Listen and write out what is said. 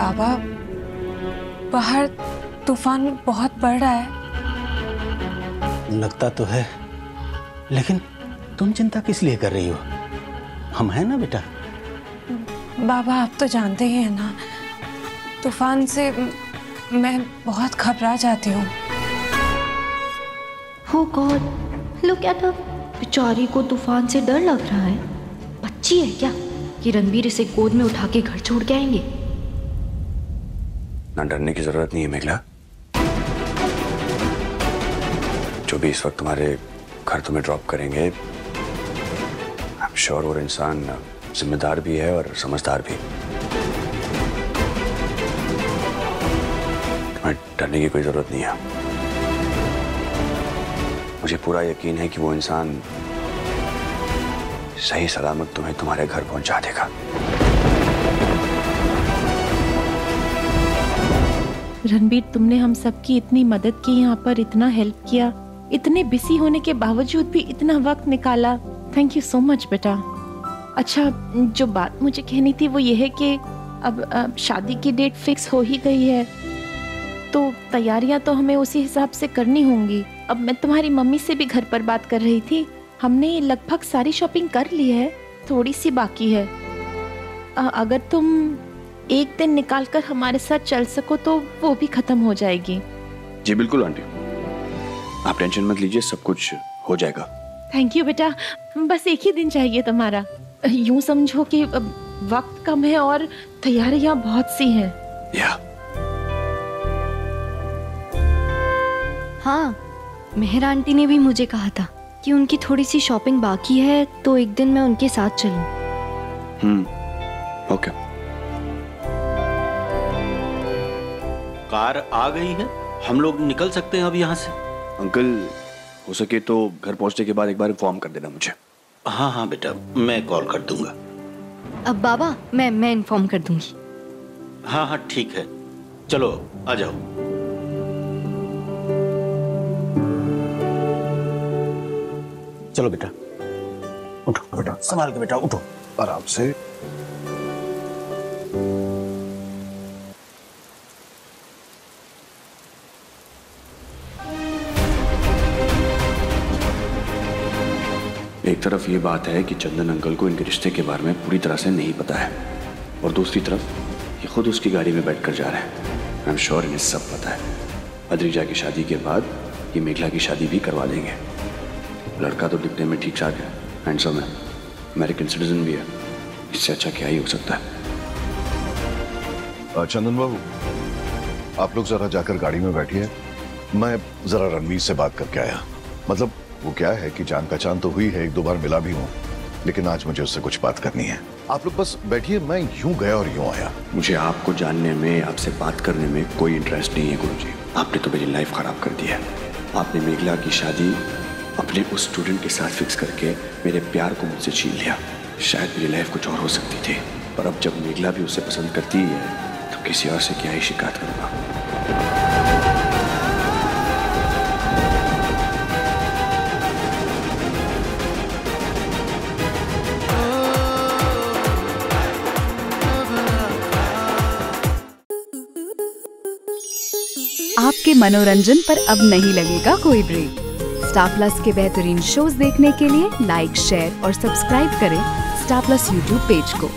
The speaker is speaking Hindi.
बाबा, बाहर तूफान बहुत बढ़ रहा है। लगता तो है, लेकिन तुम चिंता किस लिए कर रही हो? हम हैं ना बेटा। बाबा आप तो जानते ही हैं ना, तूफान से मैं बहुत घबरा जाती हूँ। Oh God, look at her. बेचारी को तूफान से डर लग रहा है। बच्ची है क्या कि रणबीर इसे गोद में उठा के घर छोड़ के आएंगे? ना डरने की जरूरत नहीं है मेघला। जो भी इस वक्त तुम्हारे घर तुम्हें ड्रॉप करेंगे, आई एम श्योर वो इंसान जिम्मेदार भी है और समझदार भी। तुम्हें डरने की कोई जरूरत नहीं है। मुझे पूरा यकीन है कि वो इंसान सही सलामत तुम्हें तुम्हारे घर पहुंचा देगा। रणबीर, तुमने हम सबकी इतनी मदद की, यहाँ पर इतना हेल्प किया, इतने बिजी होने के बावजूद भी इतना वक्त निकाला। थैंक यू सो मच बेटा। अच्छा, जो बात मुझे कहनी थी वो ये है कि अब शादी की डेट फिक्स हो ही गई है, तो तैयारियां तो हमें उसी हिसाब से करनी होंगी। अब मैं तुम्हारी मम्मी से भी घर पर बात कर रही थी, हमने लगभग सारी शॉपिंग कर ली है, थोड़ी सी बाकी है। अगर तुम एक दिन निकाल कर हमारे साथ चल सको तो वो भी खत्म हो जाएगी। जी बिल्कुल आंटी, आप टेंशन मत लीजिए, सब कुछ हो जाएगा। थैंक यू बेटा, बस एक ही दिन चाहिए तुम्हारा। यूं समझो कि वक्त कम है और तैयारियां बहुत सी हैं। या हाँ, मेहर आंटी ने भी मुझे कहा था कि उनकी थोड़ी सी शॉपिंग बाकी है, तो एक दिन मैं उनके साथ चलूं। ओके। कार आ गई है, हम लोग निकल सकते हैं अब यहाँ से। अंकल, हो सके तो घर पहुंचने के बाद एक बार इन्फॉर्म कर देना मुझे। हाँ हाँ बेटा, मैं कॉल कर दूंगा। अब बाबा, मैं इन्फॉर्म कर दूंगी। हाँ हाँ ठीक है, चलो आ जाओ। चलो बेटा, उठो बेटा, संभाल के बेटा, उठो आराम से। एक तरफ ये बात है कि चंदन अंकल को इनके रिश्ते के बारे में पूरी तरह से नहीं पता है, और दूसरी तरफ ये खुद उसकी गाड़ी में बैठकर जा रहे हैं। आई एम श्योर इन्हें सब पता है। अद्रिजा की शादी के बाद ये मेघला की शादी भी करवा देंगे। लड़का तो दिखने में ठीक ठाक है, हैंडसम है, अमेरिकन सिटीजन भी है, इससे अच्छा क्या ही हो सकता है। चंदन बाबू, आप लोग जरा जाकर गाड़ी में बैठिए, मैं जरा रणवीर से बात करके आया। मतलब वो क्या है कि जान पहचान तो हुई है, एक दो बार मिला भी हूँ, लेकिन आज मुझे उससे कुछ बात करनी है। आप लोग बस बैठिए, मैं यूं गया और यूं आया। मुझे आपको जानने में, आपसे बात करने में कोई इंटरेस्ट नहीं है गुरुजी। आपने तो मेरी लाइफ खराब कर दी है। आपने मेघला की शादी अपने उस स्टूडेंट के साथ फिक्स करके मेरे प्यार को मुझसे छीन लिया। शायद मेरी लाइफ कुछ और हो सकती थी, पर अब जब मेघला भी उसे पसंद करती है तो किसी और से क्या ही शिकायत करूंगा। आपके मनोरंजन पर अब नहीं लगेगा कोई ब्रेक। स्टार प्लस के बेहतरीन शोज देखने के लिए लाइक, शेयर और सब्सक्राइब करें स्टार प्लस यूट्यूब पेज को।